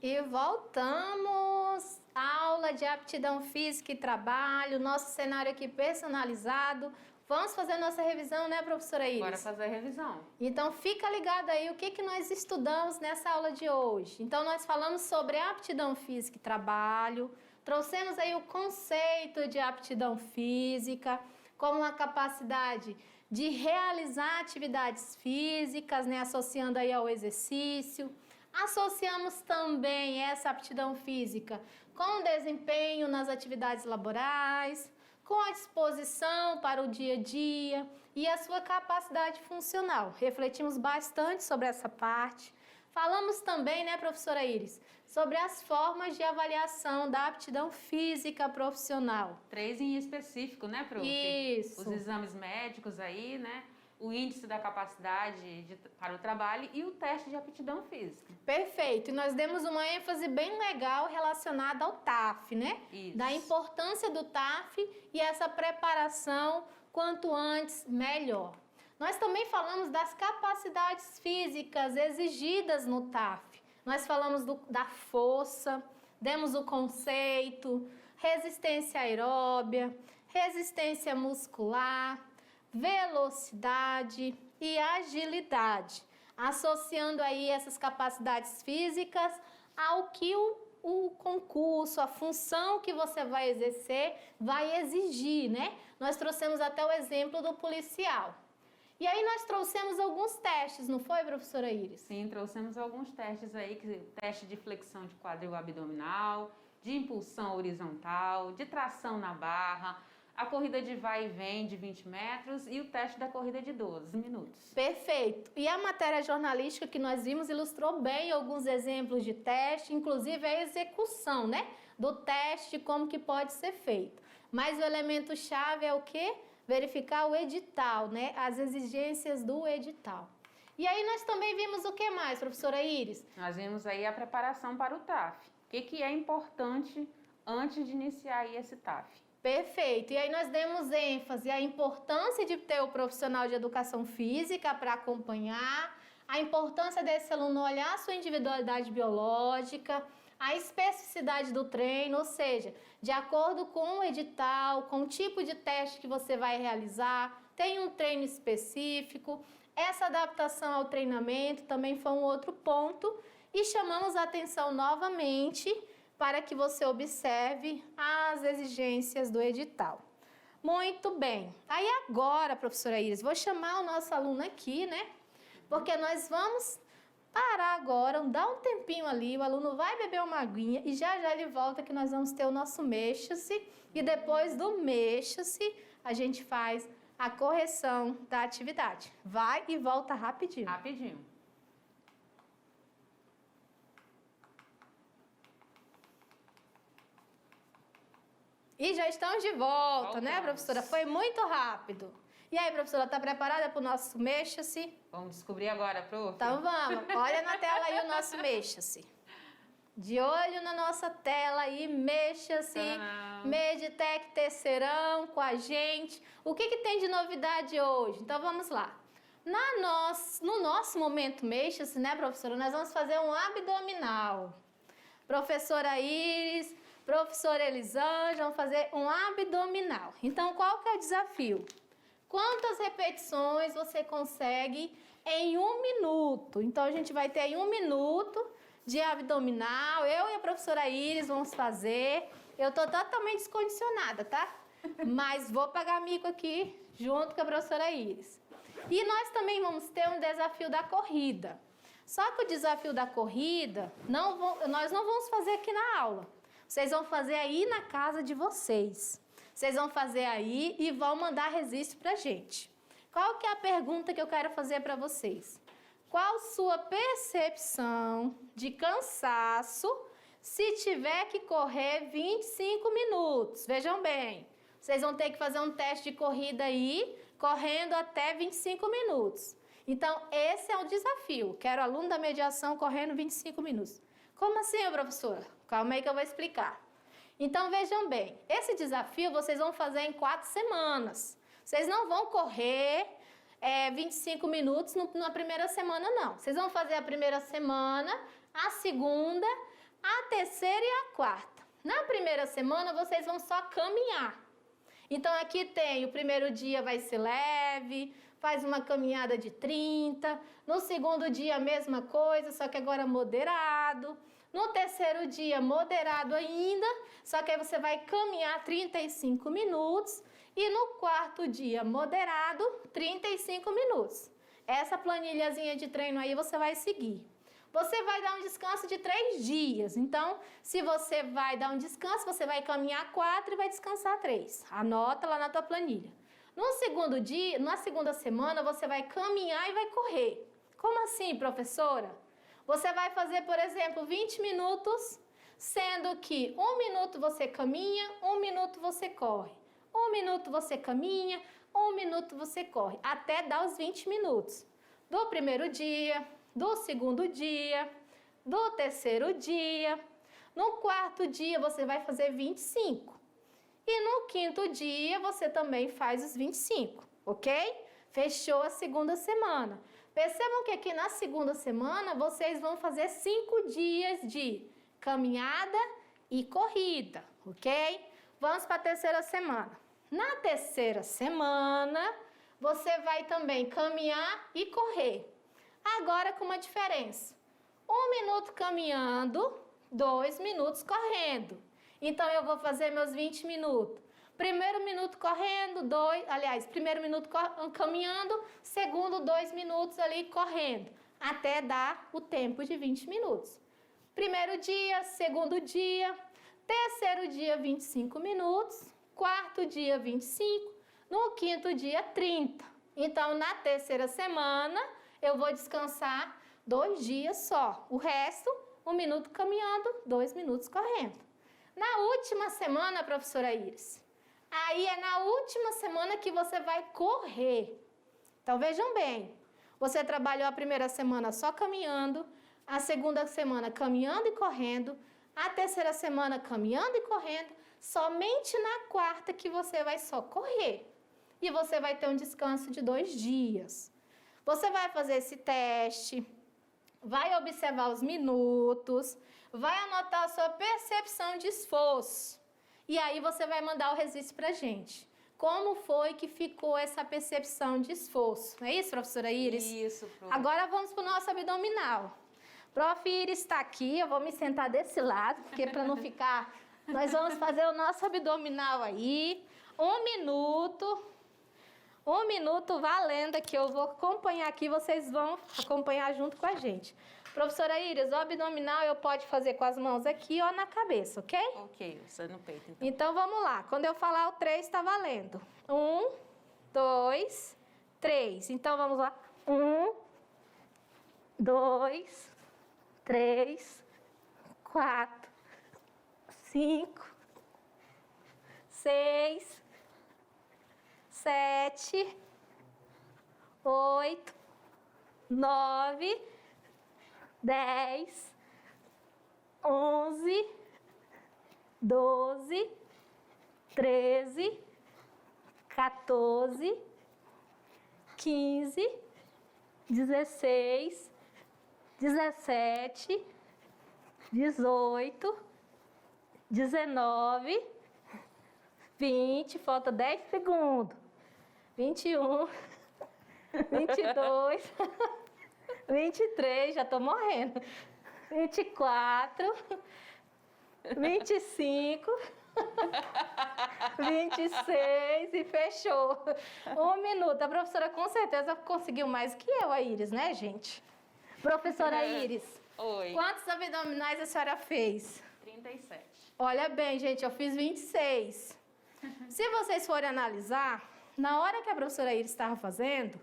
E voltamos à aula de aptidão física e trabalho, nosso cenário aqui personalizado. Vamos fazer nossa revisão, né, professora Iris? Bora fazer a revisão. Então, fica ligado aí o que nós estudamos nessa aula de hoje. Então, nós falamos sobre aptidão física e trabalho, trouxemos aí o conceito de aptidão física como uma capacidade de realizar atividades físicas, né, associando aí ao exercício. Associamos também essa aptidão física com o desempenho nas atividades laborais, com a disposição para o dia a dia e a sua capacidade funcional. Refletimos bastante sobre essa parte. Falamos também, né, professora Iris, sobre as formas de avaliação da aptidão física profissional. 3 em específico, né, prof? Isso. Os exames médicos aí, né? O índice da capacidade para o trabalho e o teste de aptidão física. Perfeito. E nós demos uma ênfase bem legal relacionada ao TAF, né? Isso. Da importância do TAF e essa preparação quanto antes, melhor. Nós também falamos das capacidades físicas exigidas no TAF. Nós falamos da força, demos o conceito, resistência aeróbia, resistência muscular, velocidade e agilidade, associando aí essas capacidades físicas ao que o concurso, a função que você vai exercer vai exigir, né? Nós trouxemos até o exemplo do policial. E aí nós trouxemos alguns testes, não foi, professora Iris? Sim, trouxemos alguns testes aí, teste de flexão de quadril abdominal, de impulsão horizontal, de tração na barra, a corrida de vai e vem de 20 metros e o teste da corrida de 12 minutos. Perfeito. E a matéria jornalística que nós vimos ilustrou bem alguns exemplos de teste, inclusive a execução, né, do teste, como que pode ser feito. Mas o elemento chave é o quê? Verificar o edital, né, as exigências do edital. E aí nós também vimos o que mais, professora Iris? Nós vimos aí a preparação para o TAF. O que é importante antes de iniciar aí esse TAF? Perfeito. E aí nós demos ênfase à importância de ter o profissional de educação física para acompanhar, a importância desse aluno olhar a sua individualidade biológica, a especificidade do treino, ou seja, de acordo com o edital, com o tipo de teste que você vai realizar, tem um treino específico. Essa adaptação ao treinamento também foi um outro ponto e chamamos a atenção novamente para que você observe as exigências do edital. Muito bem. Aí agora, professora Iris, vou chamar o nosso aluno aqui, né? Porque nós vamos parar agora, dar um tempinho ali, o aluno vai beber uma aguinha e já já ele volta que nós vamos ter o nosso mexa-se e depois do mexa-se a gente faz a correção da atividade. Vai e volta rapidinho. Rapidinho. E já estamos de volta, né, professora? Foi muito rápido. E aí, professora, está preparada para o nosso mexa-se? Vamos descobrir agora, prof. Então vamos. Olha na tela aí o nosso mexa-se. De olho na nossa tela aí, mexa-se. Meditec terceirão com a gente. O que tem de novidade hoje? Então vamos lá. No nosso momento mexa-se, né, professora? Nós vamos fazer um abdominal. Professora Iris, professora Elisângela, vamos fazer um abdominal. Então, qual que é o desafio? Quantas repetições você consegue em 1 minuto? Então, a gente vai ter aí 1 minuto de abdominal. Eu e a professora Iris vamos fazer. Eu tô totalmente descondicionada, tá? Mas vou pagar mico aqui junto com a professora Iris. E nós também vamos ter um desafio da corrida. Só que o desafio da corrida, nós não vamos fazer aqui na aula. Vocês vão fazer aí na casa de vocês. Vocês vão fazer aí e vão mandar registro pra gente. Qual que é a pergunta que eu quero fazer para vocês? Qual sua percepção de cansaço se tiver que correr 25 minutos? Vejam bem, vocês vão ter que fazer um teste de corrida aí, correndo até 25 minutos. Então, esse é o desafio. Quero aluno da mediação correndo 25 minutos. Como assim, professora? Calma aí que eu vou explicar. Então, vejam bem, esse desafio vocês vão fazer em 4 semanas. Vocês não vão correr 25 minutos na primeira semana, não. Vocês vão fazer a primeira semana, a segunda, a terceira e a quarta. Na primeira semana, vocês vão só caminhar. Então, aqui tem, o primeiro dia vai ser leve, faz uma caminhada de 30. No segundo dia, a mesma coisa, só que agora moderado. No terceiro dia, moderado ainda, só que aí você vai caminhar 35 minutos. E no quarto dia, moderado, 35 minutos. Essa planilhazinha de treino aí você vai seguir. Você vai dar um descanso de 3 dias. Então, se você vai dar um descanso, você vai caminhar 4 e vai descansar 3. Anota lá na tua planilha. No segundo dia, na segunda semana, você vai caminhar e vai correr. Como assim, professora? Você vai fazer, por exemplo, 20 minutos, sendo que 1 minuto você caminha, 1 minuto você corre. 1 minuto você caminha, 1 minuto você corre, até dar os 20 minutos. Do primeiro dia, do segundo dia, do terceiro dia. No quarto dia, você vai fazer 25. E no quinto dia, você também faz os 25, ok? Fechou a segunda semana. Percebam que aqui na segunda semana, vocês vão fazer 5 dias de caminhada e corrida, ok? Vamos para a terceira semana. Na terceira semana, você vai também caminhar e correr. Agora com uma diferença. 1 minuto caminhando, 2 minutos correndo. Então, eu vou fazer meus 20 minutos. Primeiro minuto correndo, primeiro minuto caminhando, segundo 2 minutos ali correndo, até dar o tempo de 20 minutos. Primeiro dia, segundo dia, terceiro dia 25 minutos, quarto dia 25, no quinto dia 30. Então, na terceira semana, eu vou descansar 2 dias só. O resto, 1 minuto caminhando, 2 minutos correndo. Na última semana, professora Iris, aí é na última semana que você vai correr. Então, vejam bem, você trabalhou a primeira semana só caminhando, a segunda semana caminhando e correndo, a terceira semana caminhando e correndo, somente na quarta que você vai só correr. E você vai ter um descanso de 2 dias. Você vai fazer esse teste, vai observar os minutos, vai anotar a sua percepção de esforço. E aí você vai mandar o registro pra gente. Como foi que ficou essa percepção de esforço? Não é isso, professora Iris? Isso, prof. Agora vamos para o nosso abdominal. Prof. Iris está aqui, eu vou me sentar desse lado, porque para não ficar... Nós vamos fazer o nosso abdominal aí. 1 minuto. 1 minuto valendo que eu vou acompanhar aqui, vocês vão acompanhar junto com a gente. Professora Iris, o abdominal eu pode fazer com as mãos aqui ou na cabeça, ok? Ok, você no peito, então. Então, vamos lá. Quando eu falar o 3, está valendo. 1, 2, 3. Então, vamos lá. 1, 2, 3, 4, 5, 6, 7, 8, 9, 10, 11, 12, 13, 14, 15, 16, 17, 18, 19, 20, falta 10 segundos. 21, 22, 23, já tô morrendo. 24, 25, 26 e fechou. 1 minuto. A professora com certeza conseguiu mais que eu, a Iris, né, gente? Professora Iris, Oi. quantos abdominais a senhora fez? 37. Olha bem, gente, eu fiz 26. Se vocês forem analisar, na hora que a professora Iris estava fazendo,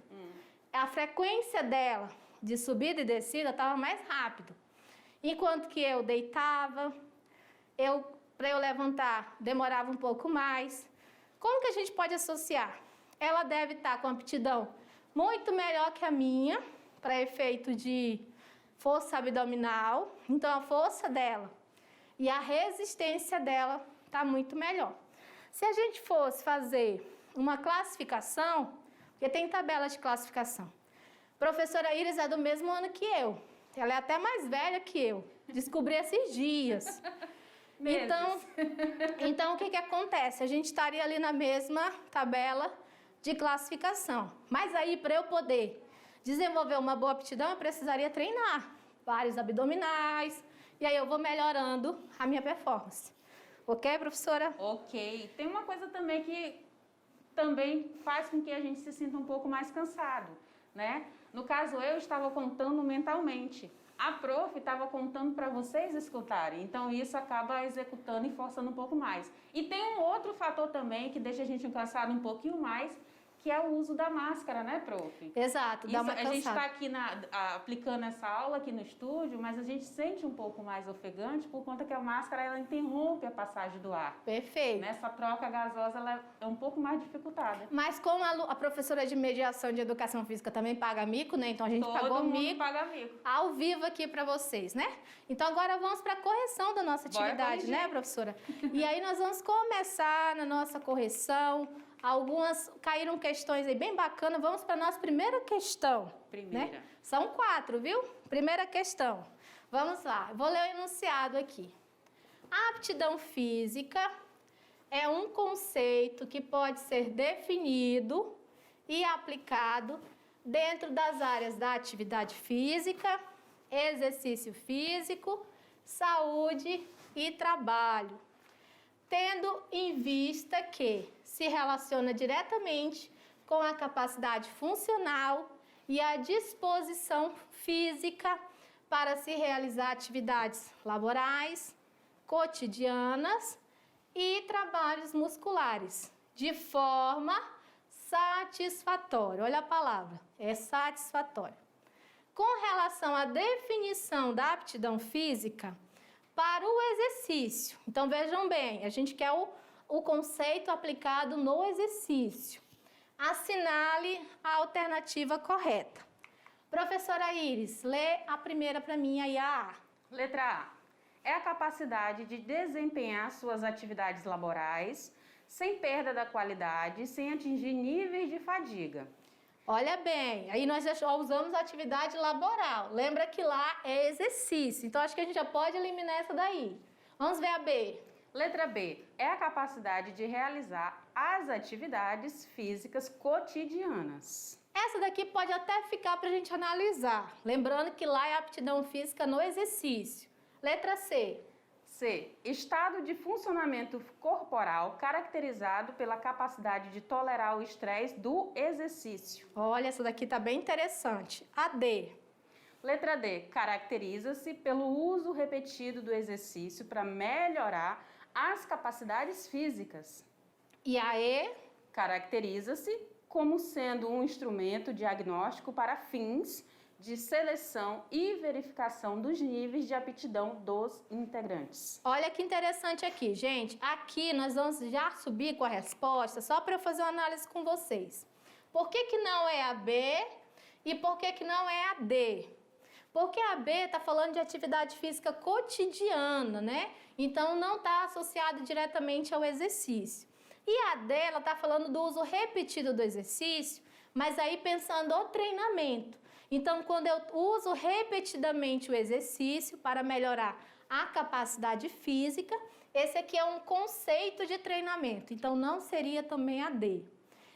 a frequência dela de subida e descida estava mais rápido. Enquanto que eu deitava, para eu levantar, demorava um pouco mais. Como que a gente pode associar? Ela deve estar com aptidão muito melhor que a minha, para efeito de força abdominal. Então, a força dela e a resistência dela está muito melhor. Se a gente fosse fazer uma classificação, porque tem tabela de classificação. Professora Iris é do mesmo ano que eu. Ela é até mais velha que eu. Descobri esses dias. Então, o que acontece? A gente estaria ali na mesma tabela de classificação. Mas aí, para eu poder desenvolver uma boa aptidão, eu precisaria treinar vários abdominais. E aí eu vou melhorando a minha performance. Ok, professora? Ok. Tem uma coisa também que também faz com que a gente se sinta um pouco mais cansado, né? No caso, eu estava contando mentalmente. A prof estava contando para vocês escutarem. Então, isso acaba executando e forçando um pouco mais. E tem um outro fator também que deixa a gente cansado um pouquinho mais, que é o uso da máscara, né, prof? Exato, dá uma cansada. A gente está aqui aplicando essa aula aqui no estúdio, mas a gente sente um pouco mais ofegante por conta que a máscara ela interrompe a passagem do ar. Perfeito. Essa troca gasosa ela é um pouco mais dificultada. Mas como a professora de mediação de educação física também paga mico, né? Então a gente pagou mico, paga mico ao vivo aqui para vocês, né? Então agora vamos para a correção da nossa atividade, né, professora? E aí nós vamos começar na nossa correção. Algumas caíram questões aí bem bacanas. Vamos para a nossa primeira questão. Primeira. Né? São 4, viu? Primeira questão. Vamos lá. Vou ler o enunciado aqui. A aptidão física é um conceito que pode ser definido e aplicado dentro das áreas da atividade física, exercício físico, saúde e trabalho, tendo em vista que se relaciona diretamente com a capacidade funcional e a disposição física para se realizar atividades laborais, cotidianas e trabalhos musculares, de forma satisfatória. Olha a palavra, é satisfatória. Com relação à definição da aptidão física para o exercício. Então, vejam bem, a gente quer o conceito aplicado no exercício. Assinale a alternativa correta. Professora Iris, lê a primeira para mim, aí a A. Letra A. É a capacidade de desempenhar suas atividades laborais sem perda da qualidade, sem atingir níveis de fadiga. Olha bem, aí nós já usamos atividade laboral. Lembra que lá é exercício. Então, acho que a gente já pode eliminar essa daí. Vamos ver a B. Letra B. É a capacidade de realizar as atividades físicas cotidianas. Essa daqui pode até ficar para a gente analisar. Lembrando que lá é aptidão física no exercício. Letra C. C. Estado de funcionamento corporal caracterizado pela capacidade de tolerar o estresse do exercício. Olha, essa daqui está bem interessante. A D. Letra D. Caracteriza-se pelo uso repetido do exercício para melhorar as capacidades físicas. E a E? Caracteriza-se como sendo um instrumento diagnóstico para fins de seleção e verificação dos níveis de aptidão dos integrantes. Olha que interessante aqui, gente. Aqui nós vamos já subir com a resposta, só para eu fazer uma análise com vocês. Por que não é a B e por que não é a D? Porque a B está falando de atividade física cotidiana, né? Então, não está associado diretamente ao exercício. E a D, ela está falando do uso repetido do exercício, mas aí pensando no treinamento. Então, quando eu uso repetidamente o exercício para melhorar a capacidade física, esse aqui é um conceito de treinamento. Então, não seria também a D.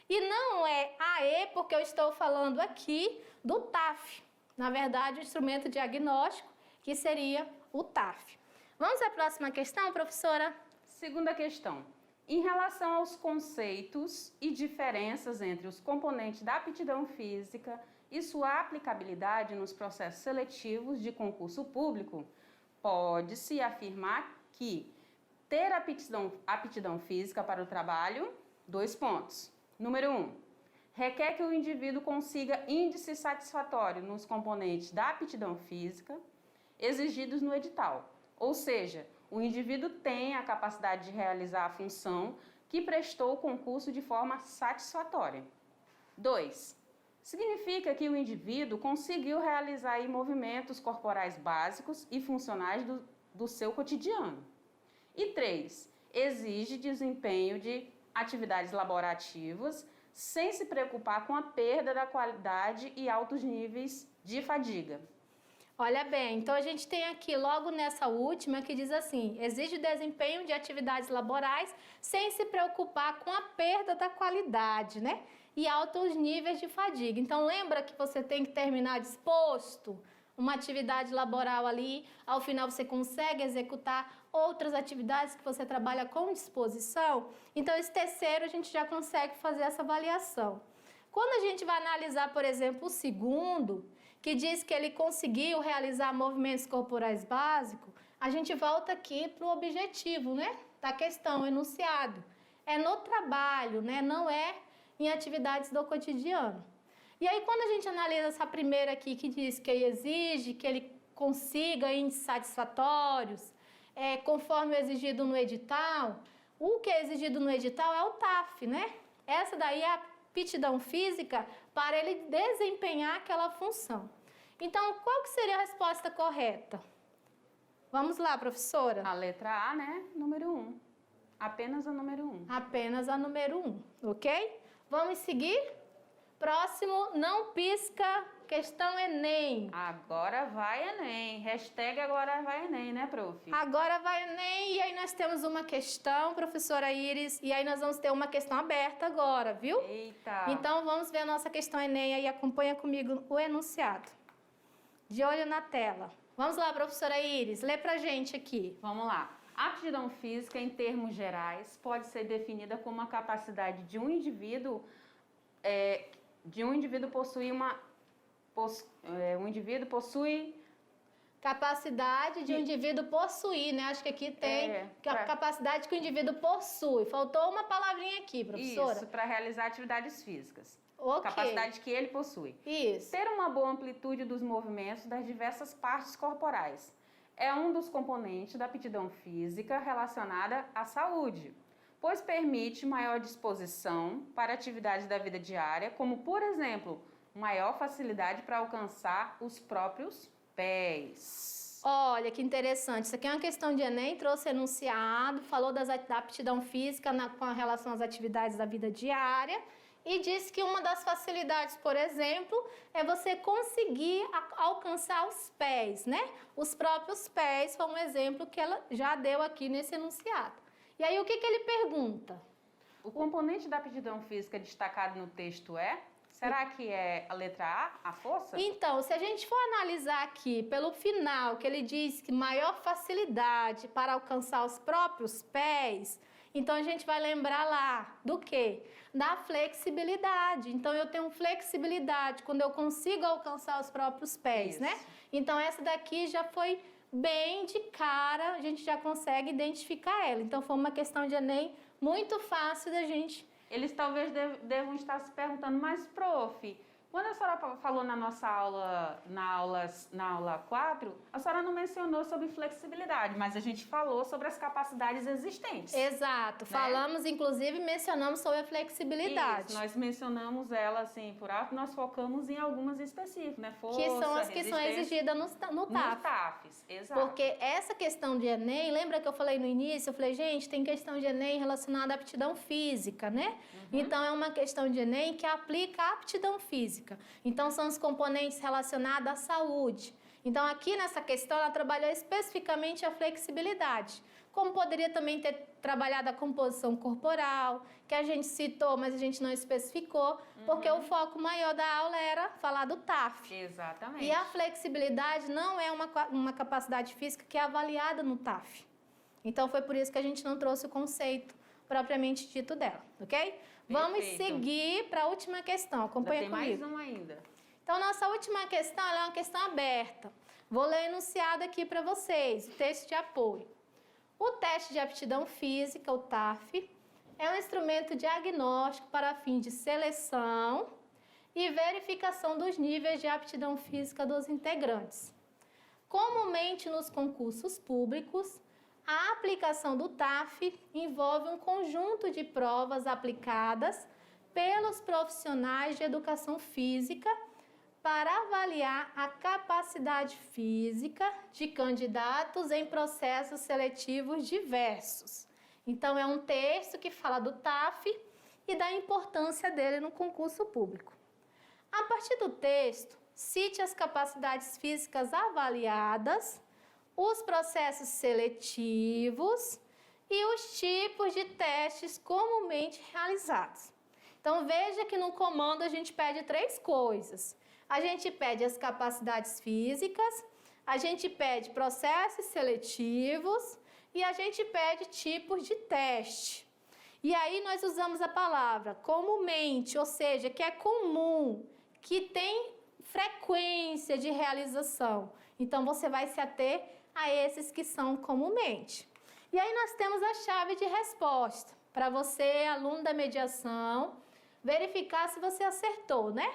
E não é a E, porque eu estou falando aqui do TAF. Na verdade, o instrumento diagnóstico, que seria o TAF. Vamos à próxima questão, professora? Segunda questão. Em relação aos conceitos e diferenças entre os componentes da aptidão física e sua aplicabilidade nos processos seletivos de concurso público, pode-se afirmar que ter aptidão física para o trabalho, 2 pontos. Número 1. Requer que o indivíduo consiga índice satisfatório nos componentes da aptidão física exigidos no edital. Ou seja, o indivíduo tem a capacidade de realizar a função que prestou o concurso de forma satisfatória. 2. Significa que o indivíduo conseguiu realizar aí movimentos corporais básicos e funcionais do seu cotidiano. E 3. Exige desempenho de atividades laborativas sem se preocupar com a perda da qualidade e altos níveis de fadiga. Olha bem, então a gente tem aqui logo nessa última que diz assim: exige desempenho de atividades laborais sem se preocupar com a perda da qualidade, né? E altos níveis de fadiga. Então lembra que você tem que terminar disposto uma atividade laboral ali, ao final você consegue executar outras atividades que você trabalha com disposição. Então esse terceiro a gente já consegue fazer essa avaliação. Quando a gente vai analisar, por exemplo, o segundo, que diz que ele conseguiu realizar movimentos corporais básicos, a gente volta aqui para o objetivo, né, da questão, o enunciado. É no trabalho, né, não é em atividades do cotidiano. E aí, quando a gente analisa essa primeira aqui, que diz que ele exige que ele consiga índices satisfatórios, conforme o exigido no edital, o que é exigido no edital é o TAF, né? Essa daí é a aptidão física para ele desempenhar aquela função. Então, qual que seria a resposta correta? Vamos lá, professora. A letra A, né? Número 1. Apenas a número 1. Apenas a número 1, ok? Vamos seguir? Próximo, não pisca, questão Enem. Agora vai Enem. Hashtag agora vai Enem, né, prof? Agora vai Enem, e aí nós temos uma questão, professora Iris, e aí nós vamos ter uma questão aberta agora, viu? Eita! Então vamos ver a nossa questão Enem aí, acompanha comigo o enunciado. De olho na tela. Vamos lá, professora Iris, lê pra gente aqui. Vamos lá. A aptidão física, em termos gerais, pode ser definida como a capacidade de um indivíduo possuir um indivíduo possui capacidade de um indivíduo possuir, né? Acho que aqui tem capacidade que o indivíduo possui. Faltou uma palavrinha aqui, professora. Isso, para realizar atividades físicas. Ok. Capacidade que ele possui. Isso. Ter uma boa amplitude dos movimentos das diversas partes corporais é um dos componentes da aptidão física relacionada à saúde, pois permite maior disposição para atividades da vida diária, como, por exemplo, maior facilidade para alcançar os próprios pés. Olha, que interessante. Isso aqui é uma questão de Enem, trouxe enunciado, falou da aptidão física com relação às atividades da vida diária e disse que uma das facilidades, por exemplo, é você conseguir alcançar os pés, né? Os próprios pés foi um exemplo que ela já deu aqui nesse enunciado. E aí, o que ele pergunta? O componente da aptidão física destacado no texto é? Será que é a letra A, a força? Então, se a gente for analisar aqui pelo final, que ele diz que maior facilidade para alcançar os próprios pés, então a gente vai lembrar lá do quê? Da flexibilidade. Então, eu tenho flexibilidade quando eu consigo alcançar os próprios pés, Isso. né? Então, essa daqui já foi bem de cara, a gente já consegue identificar ela. Então, foi uma questão de Enem muito fácil da gente. Eles talvez devam estar se perguntando, mas prof, quando a senhora falou na nossa aula, na aula 4, a senhora não mencionou sobre flexibilidade, mas a gente falou sobre as capacidades existentes. Exato. Né? Falamos, inclusive, mencionamos sobre a flexibilidade. Isso, nós mencionamos ela assim por alto, nós focamos em algumas específicas, né? Força, que são as que são exigidas no TAF. Nos TAFs, exato. Porque essa questão de Enem, lembra que eu falei no início? Eu falei, gente, tem questão de Enem relacionada à aptidão física, né? Então, é uma questão de Enem que aplica a aptidão física. Então, são os componentes relacionados à saúde. Então, aqui nessa questão, ela trabalhou especificamente a flexibilidade. Como poderia também ter trabalhado a composição corporal, que a gente citou, mas a gente não especificou, porque o foco maior da aula era falar do TAF. Exatamente. E a flexibilidade não é uma capacidade física que é avaliada no TAF. Então, foi por isso que a gente não trouxe o conceito propriamente dito dela, ok? Vamos seguir para a última questão. Acompanha comigo. Tem mais uma ainda. Então, nossa última questão ela é uma questão aberta. Vou ler o enunciado aqui para vocês, o texto de apoio. O teste de aptidão física, o TAF, é um instrumento diagnóstico para fim de seleção e verificação dos níveis de aptidão física dos integrantes. Comumente nos concursos públicos, a aplicação do TAF envolve um conjunto de provas aplicadas pelos profissionais de educação física para avaliar a capacidade física de candidatos em processos seletivos diversos. Então, é um texto que fala do TAF e da importância dele no concurso público. A partir do texto, cite as capacidades físicas avaliadas, os processos seletivos e os tipos de testes comumente realizados. Então, veja que no comando a gente pede 3 coisas. A gente pede as capacidades físicas, a gente pede processos seletivos e a gente pede tipos de teste. E aí nós usamos a palavra comumente, ou seja, que é comum, que tem frequência de realização. Então, você vai se ater a esses que são comumente. E aí nós temos a chave de resposta, para você, aluno da mediação, verificar se você acertou, né?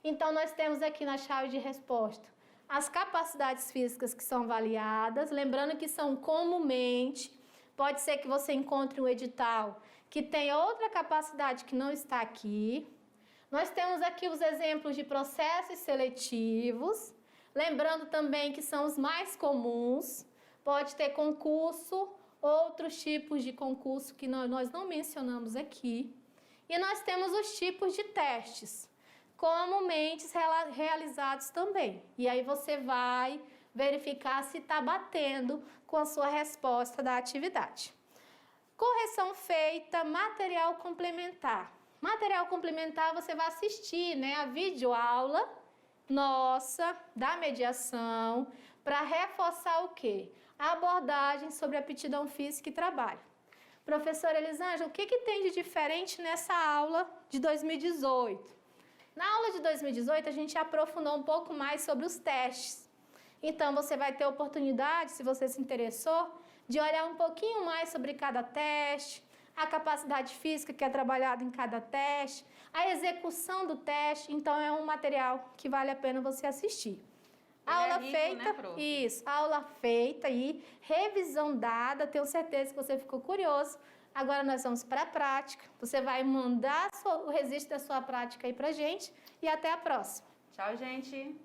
Então, nós temos aqui na chave de resposta as capacidades físicas que são avaliadas, lembrando que são comumente, pode ser que você encontre um edital que tem outra capacidade que não está aqui. Nós temos aqui os exemplos de processos seletivos, lembrando também que são os mais comuns, pode ter concurso, outros tipos de concurso que nós não mencionamos aqui. E nós temos os tipos de testes, comumente realizados também. E aí você vai verificar se está batendo com a sua resposta da atividade. Correção feita, material complementar. Material complementar você vai assistir, né, a videoaula nossa da mediação para reforçar o quê? A abordagem sobre aptidão física e trabalho. Professora Elisângela, o que tem de diferente nessa aula de 2018? Na aula de 2018, a gente aprofundou um pouco mais sobre os testes. Então, você vai ter oportunidade, se você se interessou, de olhar um pouquinho mais sobre cada teste, a capacidade física que é trabalhada em cada teste, a execução do teste. Então, é um material que vale a pena você assistir. Aula rico, feita, né, prof? Isso, aula feita e revisão dada, tenho certeza que você ficou curioso. Agora nós vamos para a prática, você vai mandar o registro da sua prática aí pra gente e até a próxima. Tchau, gente!